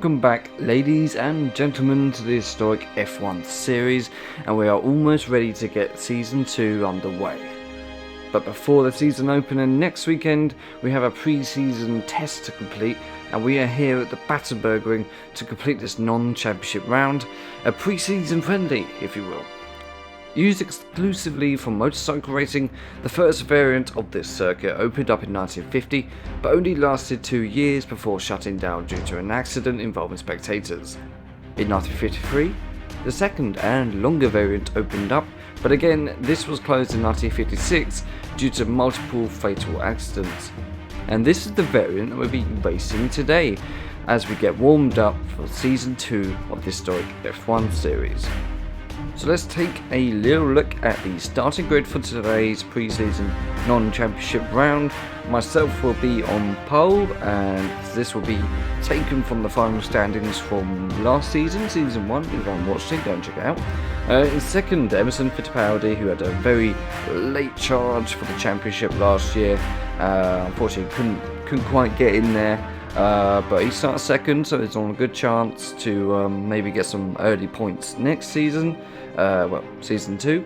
Welcome back, ladies and gentlemen, to the historic F1 series, and we are almost ready to get Season 2 underway. But before the season opener next weekend, we have a pre-season test to complete, and we are here at the Battenbergring to complete this non-championship round, a pre-season friendly, if you will. Used exclusively for motorcycle racing, the first variant of this circuit opened up in 1950, but only lasted 2 years before shutting down due to an accident involving spectators. In 1953, the second and longer variant opened up, but again this was closed in 1956 due to multiple fatal accidents. And this is the variant that we'll be racing today, as we get warmed up for Season 2 of the historic F1 series. So let's take a little look at the starting grid for today's pre-season non-championship round. Myself will be on pole, and this will be taken from the final standings from last season, Season 1. If you haven't watched it, go and check it out. In second, Emerson Fittipaldi, who had a very late charge for the championship last year. Unfortunately, couldn't quite get in there. But he starts second, so he's on a good chance to maybe get some early points next season, Season 2.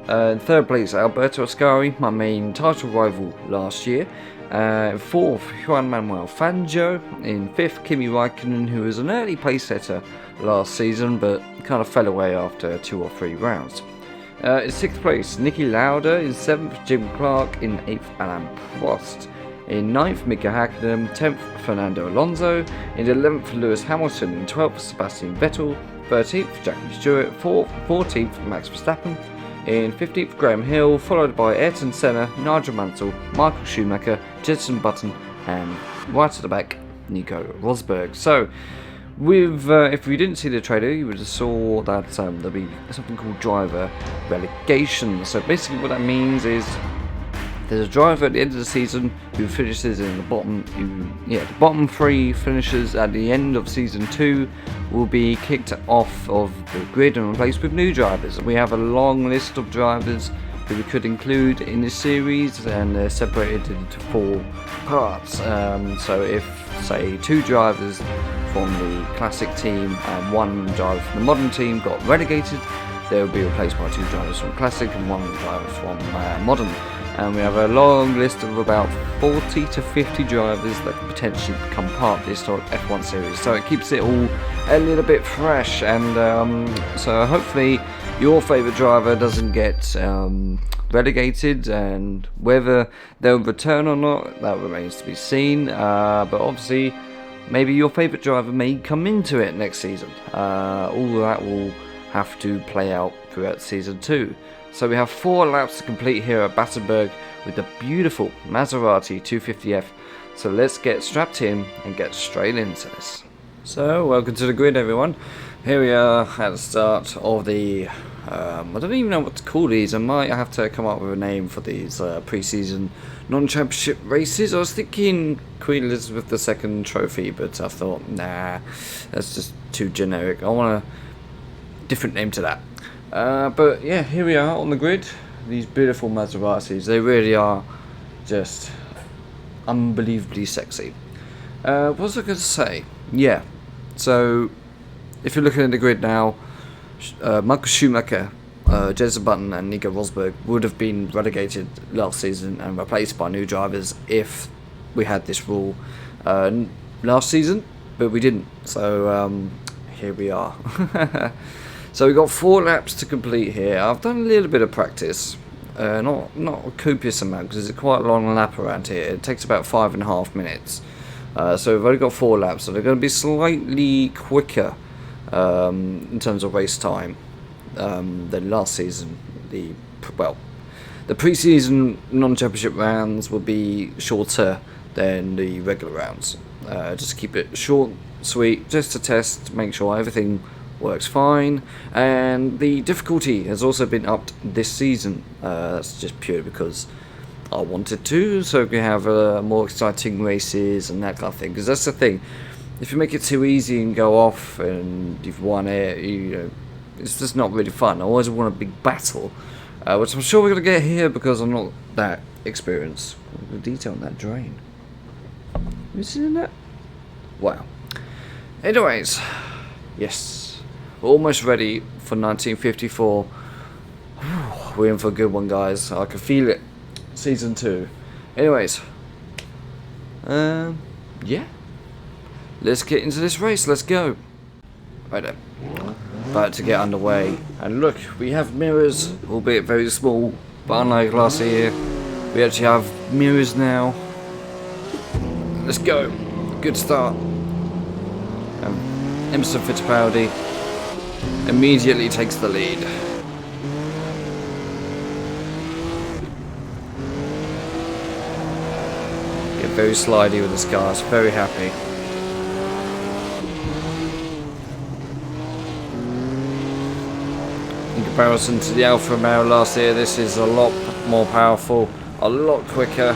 In third place, Alberto Ascari, my main title rival last year. In fourth, Juan Manuel Fangio. In fifth, Kimi Raikkonen, who was an early place setter last season, but kind of fell away after 2 or 3 rounds. In sixth place, Niki Lauda. In seventh, Jim Clark. In eighth, Alain Prost. In 9th, Mika Hakkinen. 10th, Fernando Alonso. In 11th, Lewis Hamilton. In 12th, Sebastian Vettel. 13th, Jackie Stewart. 14th, Max Verstappen. In 15th, Graham Hill, followed by Ayrton Senna, Nigel Mansell, Michael Schumacher, Jenson Button, and right at the back, Nico Rosberg. So, if we didn't see the trailer, you would have saw that there'll be something called driver relegation. So basically what that means is there's a driver at the end of the season who finishes in the bottom 3 finishers at the end of Season 2 will be kicked off of the grid and replaced with new drivers. We have a long list of drivers who we could include in this series, and they're separated into 4 parts. So if, say, 2 drivers from the classic team and 1 driver from the modern team got relegated, they will be replaced by 2 drivers from classic and 1 driver from modern. And we have a long list of about 40 to 50 drivers that could potentially become part of the historic F1 series. So it keeps it all a little bit fresh, and so hopefully your favourite driver doesn't get relegated, and whether they'll return or not, that remains to be seen. But obviously, maybe your favourite driver may come into it next season. All of that will have to play out throughout Season 2. So we have 4 laps to complete here at Battenberg with the beautiful Maserati 250F. So let's get strapped in and get straight into this. So welcome to the grid, everyone. Here we are at the start of the, I don't even know what to call these. I might have to come up with a name for these pre-season non-championship races. I was thinking Queen Elizabeth II trophy, but I thought, nah, that's just too generic. I want a different name to that. But yeah, here we are on the grid. These beautiful Maseratis, they really are just unbelievably sexy. What was I going to say? Yeah, so if you're looking at the grid now, Michael Schumacher, Jenson Button and Nico Rosberg would have been relegated last season and replaced by new drivers if we had this rule last season, but we didn't. So here we are. So we've got 4 laps to complete here. I've done a little bit of practice, not a copious amount, because it's quite a long lap around here. It takes about 5.5 minutes. So we've only got 4 laps, so they're going to be slightly quicker in terms of race time than last season. The pre-season non-championship rounds will be shorter than the regular rounds. Just keep it short, sweet, just to test, make sure everything works fine. And the difficulty has also been upped this season. That's just purely because I wanted to, so we can have more exciting races and that kind of thing. Because that's the thing, if you make it too easy and go off and you've won it, it's just not really fun. I always want a big battle, which I'm sure we're going to get here because I'm not that experienced. The detail on that drain. Have you seen that? Wow. Anyways, yes, we're almost ready for 1954. We're in for a good one, guys. I can feel it. Season 2. Anyways, yeah. Let's get into this race. Let's go. Right then. About to get underway. And look, we have mirrors, albeit very small, but unlike last year, we actually have mirrors now. Let's go. Good start. Emerson Fittipaldi immediately takes the lead. Get very slidey with this car. It's very happy. In comparison to the Alfa Romeo last year, this is a lot more powerful, a lot quicker.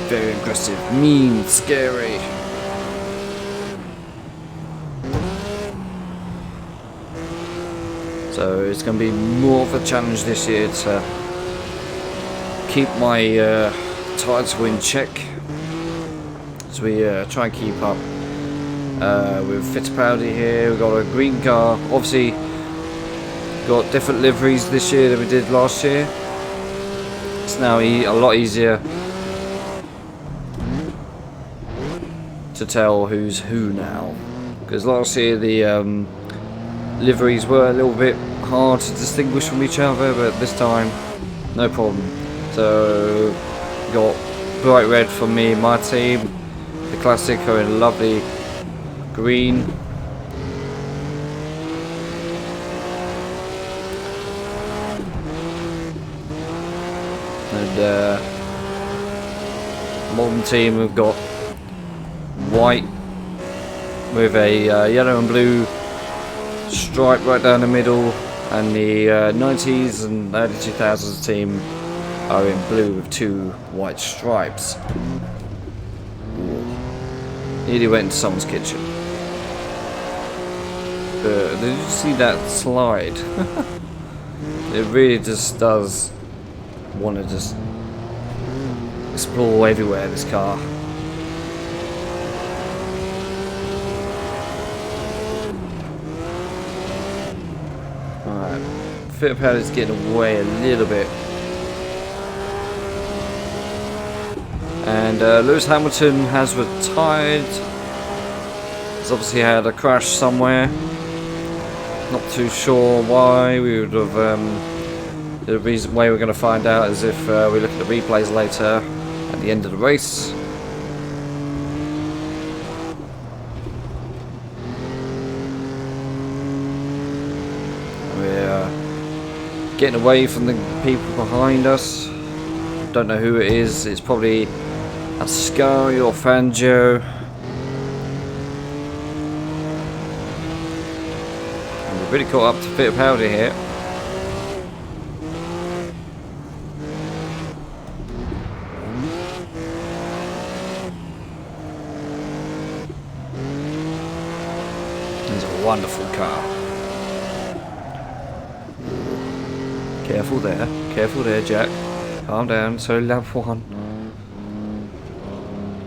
Very aggressive, mean, scary. So it's going to be more of a challenge this year to keep my title in check as we try and keep up with Fittipaldi here. We've got a green car. Obviously, got different liveries this year than we did last year. It's now a lot easier to tell who's who now, because last year the liveries were a little bit hard to distinguish from each other, but this time no problem. So got bright red for me and my team, the classic are in lovely green, and modern team have got white with a yellow and blue stripe right down the middle, and the 90s and early 2000s team are in blue with 2 white stripes. Ooh. Nearly went into someone's kitchen. Did you see that slide? It really just does want to just explore everywhere, this car. Fittipaldi's getting away a little bit, and Lewis Hamilton has retired. He's obviously had a crash somewhere. Not too sure why. We would have the reason way we're going to find out is if we look at the replays later at the end of the race. Getting away from the people behind us. Don't know who it is. It's probably Ascari or Fangio. And we've really caught up to Fittipaldi here. It's a wonderful car. Careful there, Jack. Calm down, so lap 1.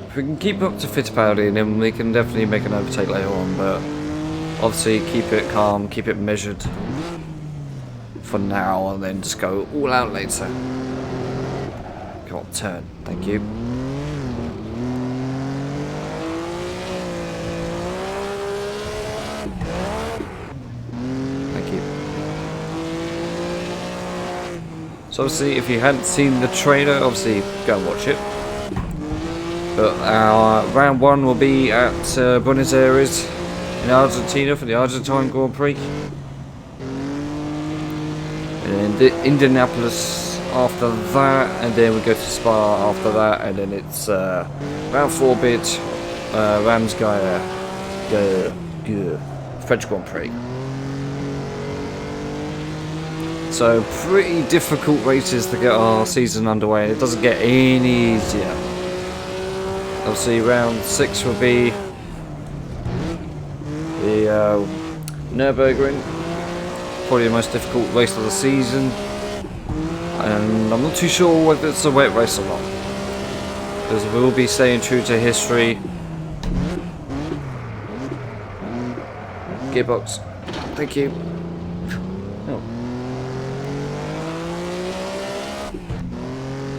If we can keep up to Fittipaldi, then we can definitely make an overtake later on, but obviously keep it calm, keep it measured for now, and then just go all out later. Come on, turn. Thank you. So obviously, if you hadn't seen the trailer, obviously go and watch it. But our round 1 will be at Buenos Aires in Argentina for the Argentine Grand Prix. And then Indianapolis after that, and then we go to Spa after that, and then it's round 4 bit Ramsgeier French Grand Prix. So pretty difficult races to get our season underway, and it doesn't get any easier. Obviously round 6 will be the Nürburgring, probably the most difficult race of the season, and I'm not too sure whether it's a wet race or not, because we'll be staying true to history. Gearbox, thank you. Oh.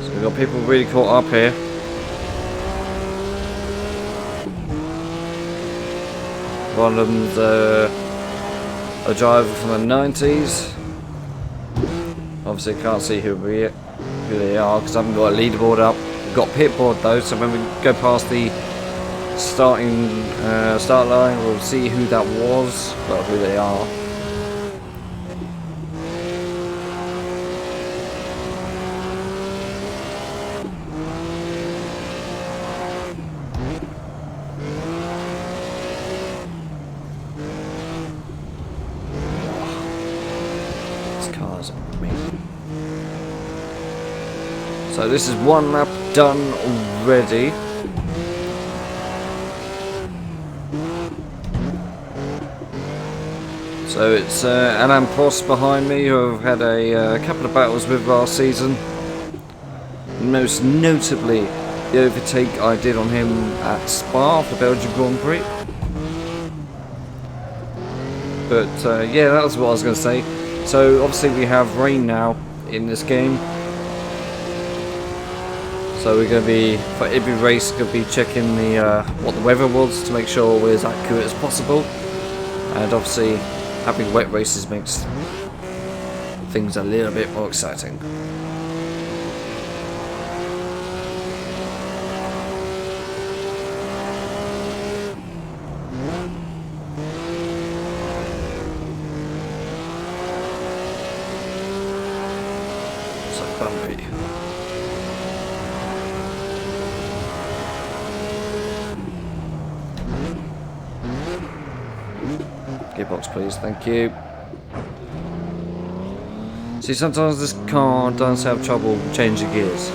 So we've got people really caught up here. One of them's a driver from the 90s. Obviously can't see who they are because I haven't got a leaderboard up. We've got pit board though, so when we go past the start line, we'll see who that was, but who they are. So this is one lap done already. So it's Alain Prost behind me, who I've had a couple of battles with last season. Most notably, the overtake I did on him at Spa for Belgian Grand Prix. But yeah, that was what I was going to say. So obviously we have rain now in this game. So we're going to be, for every race, going to be checking the what the weather was to make sure we're as accurate as possible. And obviously, having wet races makes things a little bit more exciting. So bumpy. Gearbox, please, thank you. See, sometimes this car does have trouble changing gears.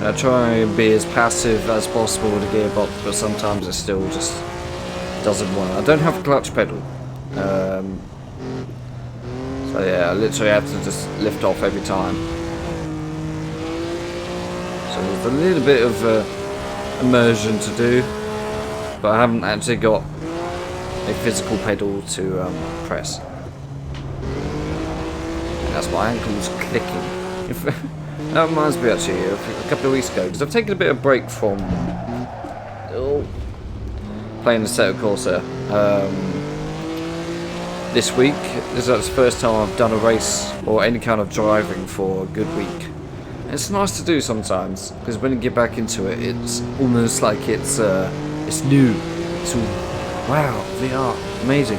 I try and be as passive as possible with the gearbox, but sometimes it still just doesn't want. I don't have a clutch pedal, so yeah, I literally have to just lift off every time. So there's a little bit of immersion to do, but I haven't actually got a physical pedal to press. And that's my ankles clicking. That reminds me actually of a couple of weeks ago, because I've taken a bit of break from playing the Assetto Corsa. This week, this is the first time I've done a race or any kind of driving for a good week. And it's nice to do sometimes, because when you get back into it, it's almost like it's new. It's all, wow, VR, amazing.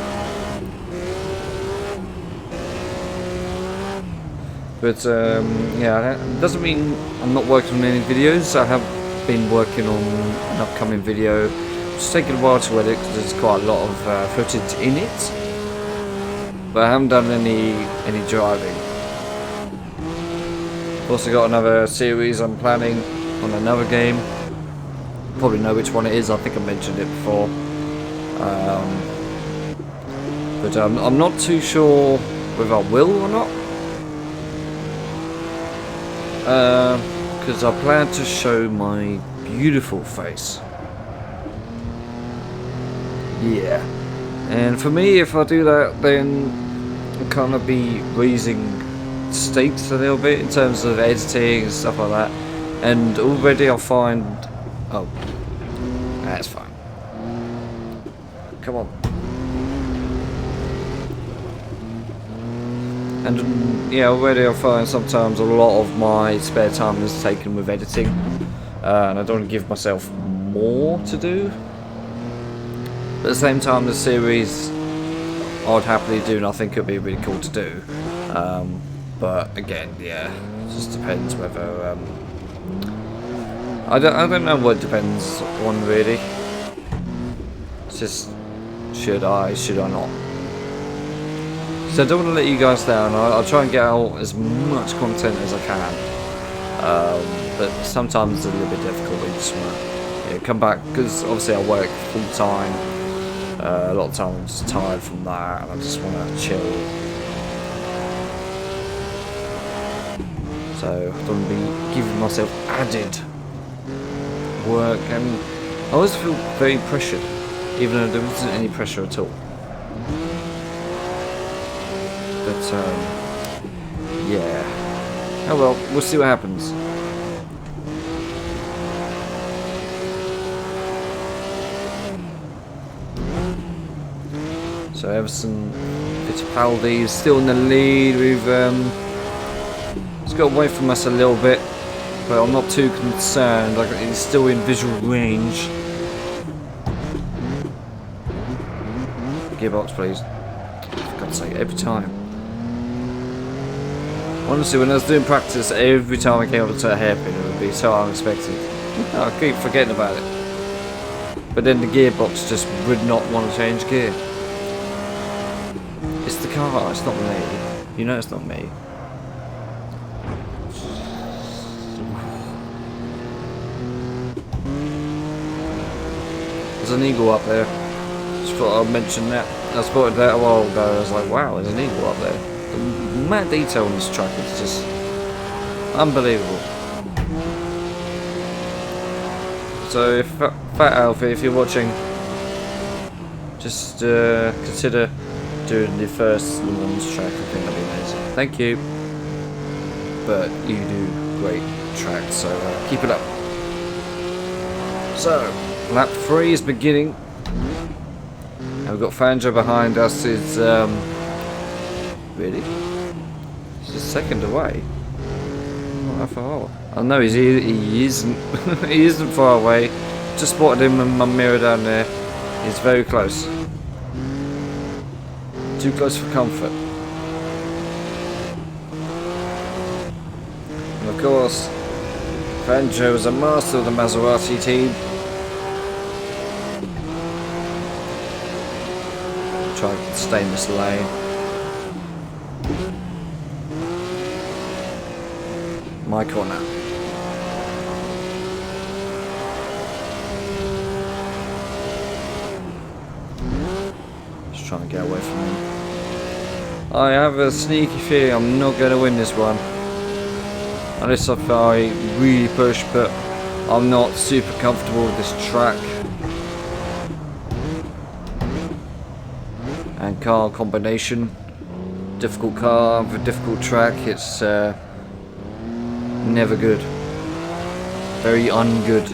But yeah, it doesn't mean I'm not working on any videos. I have been working on an upcoming video. It's taken a while to edit because there's quite a lot of footage in it. But I haven't done any driving. I've also got another series I'm planning on another game. You probably know which one it is. I think I mentioned it before. But I'm not too sure whether I will or not. Because I plan to show my beautiful face. Yeah. And for me, if I do that, then I'll kind of be raising stakes a little bit in terms of editing and stuff like that. And already I'll find... Oh. That's fine. Come on. And yeah, already I find sometimes a lot of my spare time is taken with editing, and I don't want to give myself more to do. But at the same time, the series I would happily do, and I think it would be really cool to do. But again, yeah, it just depends whether I don't know what it depends on really. It's just should I not? So I don't want to let you guys down. I'll try and get out as much content as I can. But sometimes it's a little bit difficult when you just want to come back, because obviously I work full time. A lot of times I'm just tired from that, and I just want to chill. So I don't want to be giving myself added work, and I always feel very pressured, even though there isn't any pressure at all. But yeah. Oh well, we'll see what happens. So Everson Fittipaldi is still in the lead. He's got away from us a little bit, but I'm not too concerned. Like, he's still in visual range. Gearbox, please. For God's sake, every time. Honestly, when I was doing practice, every time I came up to a hairpin, it would be so unexpected. I keep forgetting about it. But then the gearbox just would not want to change gear. It's the car, it's not me. You know it's not me. There's an eagle up there. Just thought I'd mention that. I spotted that a while ago. I was like, wow, there's an eagle up there. The mad detail on this truck is just unbelievable. So, if Fat Alfie, if you're watching, just consider doing the first Le Mans track. I think that'd be amazing. Thank you. But you do great tracks, so keep it up. So, lap 3 is beginning. And we've got Fangio behind us. Is really? He's just second away. Not that far. Oh no, he isn't. He isn't far away. Just spotted him in my mirror down there. He's very close. Too close for comfort. And of course, Fangio is a master of the Maserati team. Try to stay in this lane. My corner. Just trying to get away from him. I have a sneaky feeling I'm not going to win this one. Unless if I really push, but I'm not super comfortable with this track. And car combination. Difficult car with a difficult track. It's never good. Very ungood.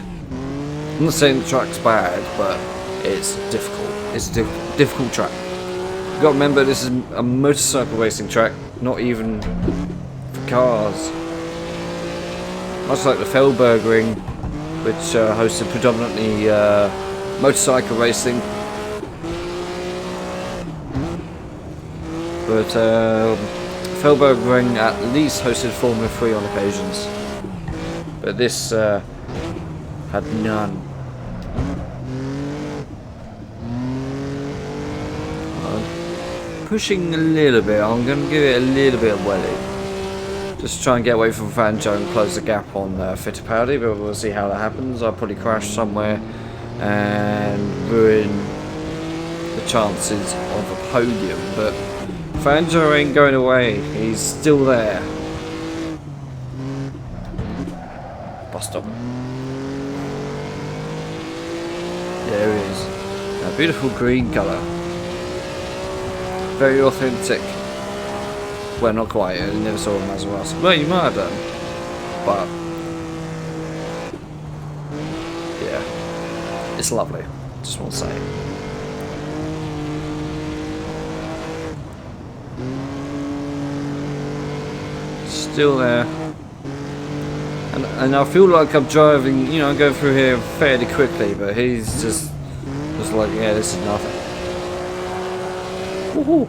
I'm not saying the track's bad, but it's difficult. It's a difficult track. You've got to remember this is a motorcycle racing track, not even for cars. Much like the Battenbergring, which hosted predominantly motorcycle racing. But Battenbergring at least hosted Formula 3 on occasions. But this had none. Pushing a little bit, I'm going to give it a little bit of welly. Just try and get away from Fangio and close the gap on Fittipaldi, but we'll see how that happens. I'll probably crash somewhere and ruin the chances of a podium, but Fangio ain't going away, he's still there. Bus stop. There he is. A beautiful green colour. Very authentic. Well, not quite, I never saw him as well. Well, you might have done. But yeah. It's lovely. Just want to say. Still there. And I feel like I'm driving, you know, going through here fairly quickly, but he's just like, yeah, this is nothing. Woohoo!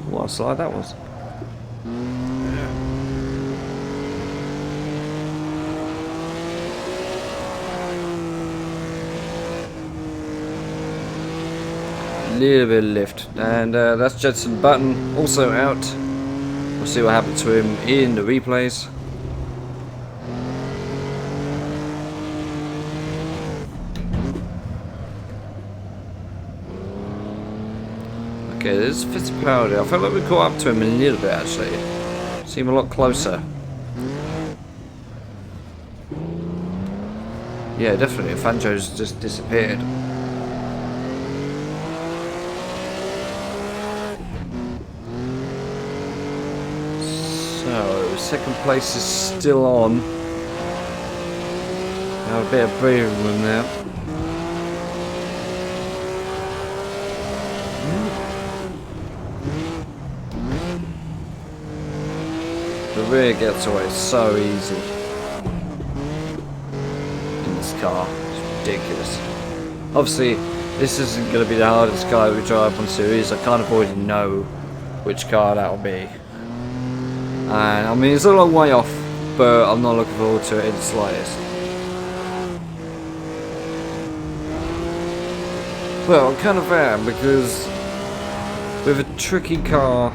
What a slide that was. Little bit of lift, and that's Jenson Button also out. We'll see what happened to him in the replays. Okay, there's Fittipaldi. I felt like we caught up to him a little bit actually. Seemed a lot closer. Yeah, definitely. Fanjo's just disappeared. So, second place is still on. Have a bit of breathing room now. The rear gets away so easy in this car. It's ridiculous. Obviously, this isn't going to be the hardest car we drive on series. I kind of already know which car that will be. And I mean, it's a long way off, but I'm not looking forward to it in the slightest. Well, I kind of am, because with a tricky car,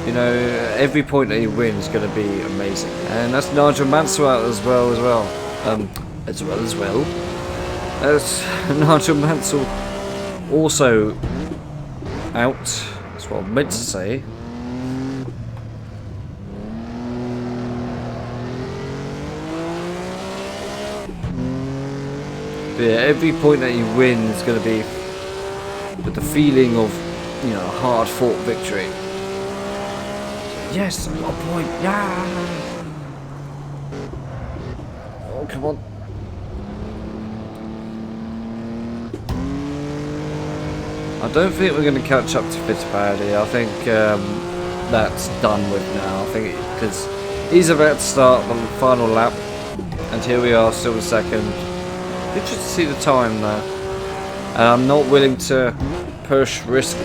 you know, every point that he wins is going to be amazing. And that's Nigel Mansell out as well. That's Nigel Mansell also out. That's what I meant to say. But yeah, every point that you win is going to be with the feeling of, you know, a hard-fought victory. Yes, I got a point. Yeah. Oh, come on. I don't think we're going to catch up to Fittipaldi. I think that's done with now. I think because he's about to start the final lap, and here we are, still second. Interesting to see the time though, and I'm not willing to risk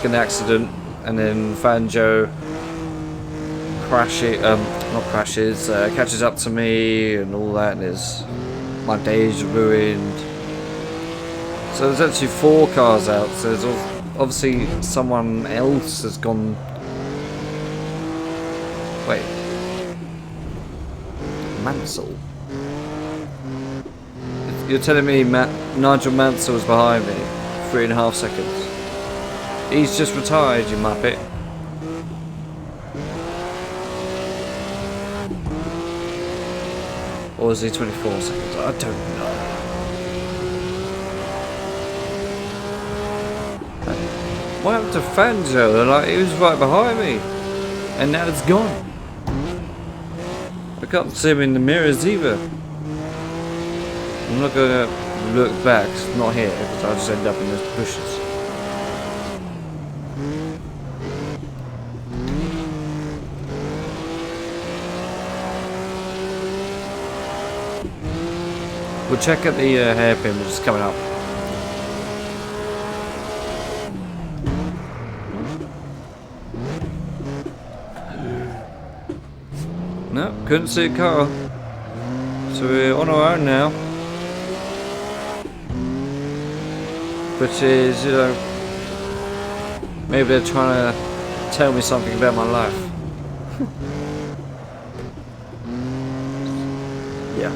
an accident, and then Fanjo catches up to me and all that, and my day's ruined. So there's actually 4 cars out, so there's obviously someone else has gone. Wait, Mansell? You're telling me Nigel Mansell was behind me 3.5 seconds? He's just retired, you muppet. Or is he 24 seconds? I don't know. What happened to Fanjo? Like, he was right behind me, and now it's gone. I can't see him in the mirrors either. I'm not going to look back, it's not here, because I'll just end up in those bushes. We'll check at the hairpin, which is coming up. No, couldn't see a car. So we're on our own now. Which is, you know, maybe they're trying to tell me something about my life. Yeah.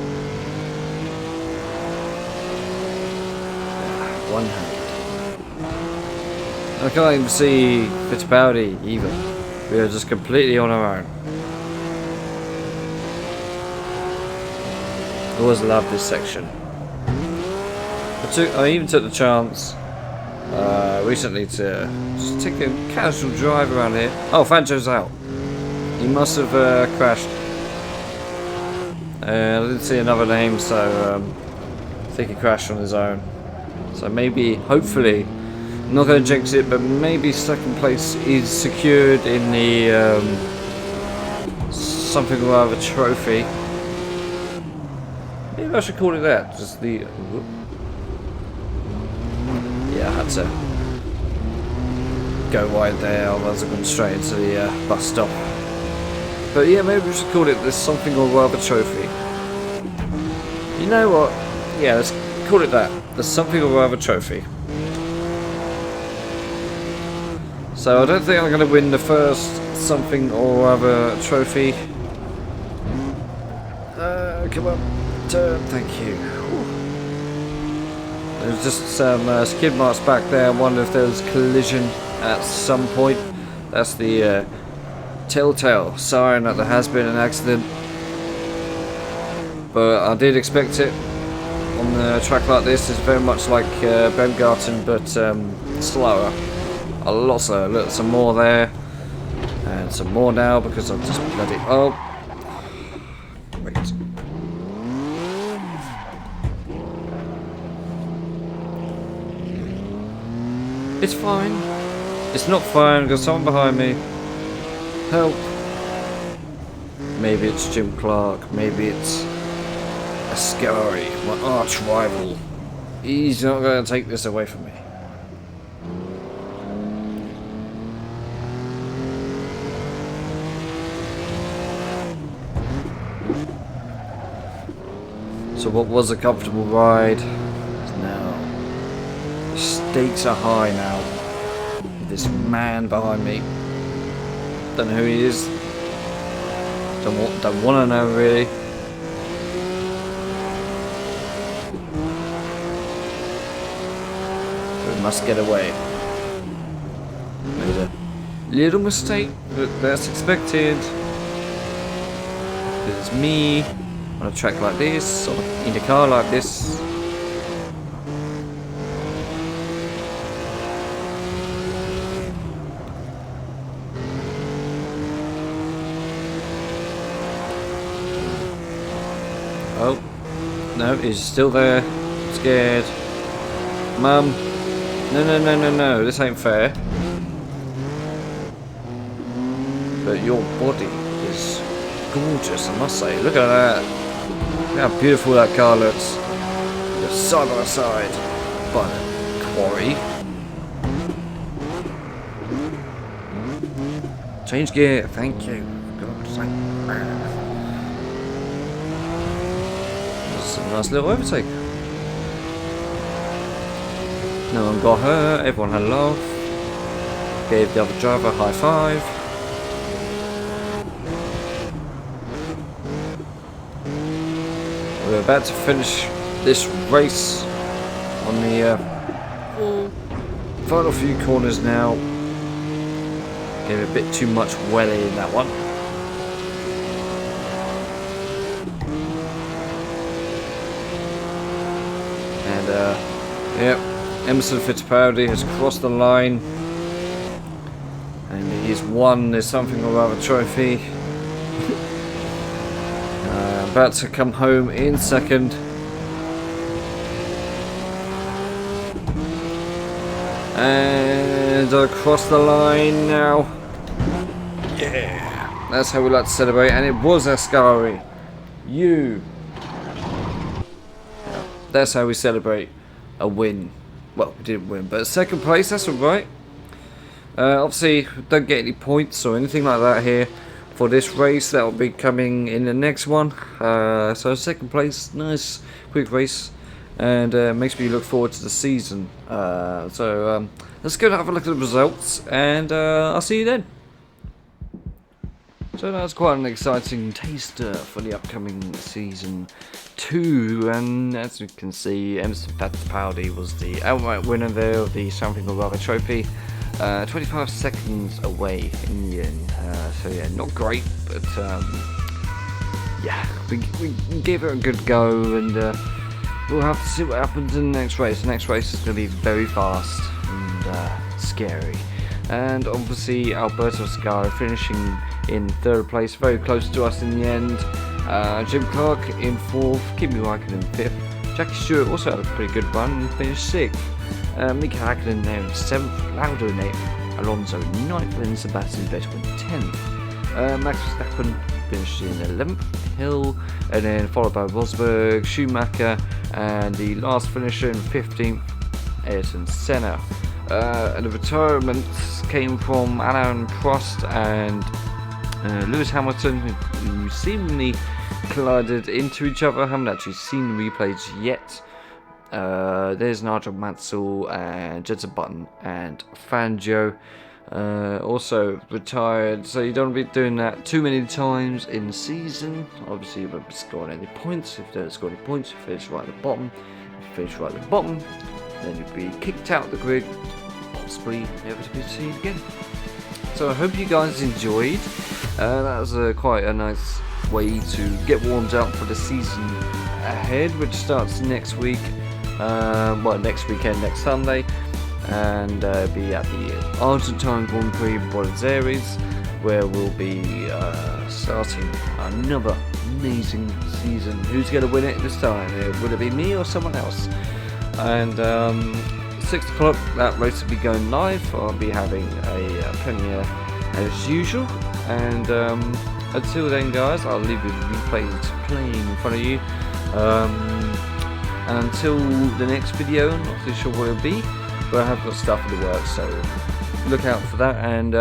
100. I can't even see Fittipaldi either. We are just completely on our own. Always love this section. I even took the chance recently to just take a casual drive around here. Oh, Fanjo's out. He must have crashed. I didn't see another name, so I think he crashed on his own. So maybe, hopefully, I'm not going to jinx it, but maybe second place is secured in the something or other trophy. Maybe I should call it that. Just the. Yeah, I had to go wide there, otherwise I've gone straight into the bus stop. But yeah, maybe we should call it the something or other trophy. You know what? Yeah, let's call it that. The something or other trophy. So I don't think I'm going to win the first something or other trophy. Come on, turn, thank you. There's just some skid marks back there. I wonder if there was collision at some point. That's the telltale sign that there has been an accident. but I did expect it. On a track like this, it's very much like Battenberg, but slower. A lot slower. Look, some more there, and some more now because I've just bloody. Oh, wait. It's fine. It's not fine. There's someone behind me. Help. Maybe it's Jim Clark. Maybe it's Ascari, my arch rival. He's not going to take this away from me. So what was a comfortable ride is now. The stakes are high now. This man behind me. Don't know who he is. Don't want to know really. Must get away. Made a little mistake, but that's expected. This is me on a track like this, or in a car like this. Oh, no, he's still there. Scared. Mum. No, this ain't fair. But your body is gorgeous, I must say. Look at that. Look how beautiful that car looks. Just side by side. But quarry. Change gear, thank you. God's sake. That's a nice little overtake. No one got hurt, everyone had a laugh. Gave the other driver a high five. We're about to finish this race on the final few corners now. Gave a bit too much welly in that one. And yep. Emerson Fittipaldi has crossed the line and he's won There's Something or Other trophy. About to come home in second. And across the line now. Yeah, that's how we like to celebrate, and it was Ascari. That's how we celebrate a win. Well, we didn't win, but second place, that's alright. Obviously, don't get any points or anything like that here for this race. That will be coming in the next one. So second place, nice quick race, and makes me look forward to the season. Let's go and have a look at the results, and I'll see you then. So that's quite an exciting taster for the upcoming season 2, and as you can see, Emerson Fittipaldi was the outright winner there of the Something or Other trophy, 25 seconds away in the end. So yeah, not great, but yeah, we gave it a good go, and we'll have to see what happens in the next race. The next race is going to be very fast and scary. And obviously Alberto Ascari finishing in third place, very close to us in the end. Jim Clark in fourth, Kimi Raikkonen in fifth. Jackie Stewart also had a pretty good run and finished sixth. Mika Hakkinen there in seventh, Lauda in eighth, Alonso in ninth, and Sebastian Vettel in 10th. Max Verstappen finished in 11th, Hill, and then followed by Rosberg, Schumacher, and the last finisher in 15th, Ayrton Senna. And the retirements came from Alain Prost and Lewis Hamilton, who seemingly collided into each other. I haven't actually seen the replays yet. There's Nigel Mansell and Jenson Button and Fangio also retired, so you don't want to be doing that too many times in the season. Obviously you won't be scoring any points. If you don't score any points, you finish right at the bottom. If you finish right at the bottom, then you'll be kicked out of the grid, possibly never to be seen again. So I hope you guys enjoyed. That was quite a nice way to get warmed up for the season ahead, which starts next week. Next weekend, next Sunday, and be at the Argentine Grand Prix Buenos Aires, where we'll be starting another amazing season. Who's going to win it this time? Will it be me or someone else? And 6 o'clock, that race will be going live. I'll be having a premiere as usual, and until then, guys, I'll leave the replays playing in front of you. And until the next video, I'm not too sure what it'll be, but I have got stuff in the works, so look out for that. And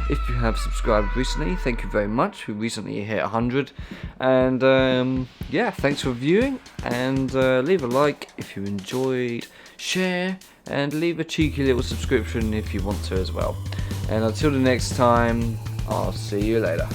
if you have subscribed recently, thank you very much. We recently hit 100, and yeah, thanks for viewing, and leave a like if you enjoyed, share, and leave a cheeky little subscription if you want to as well. And until the next time, I'll see you later.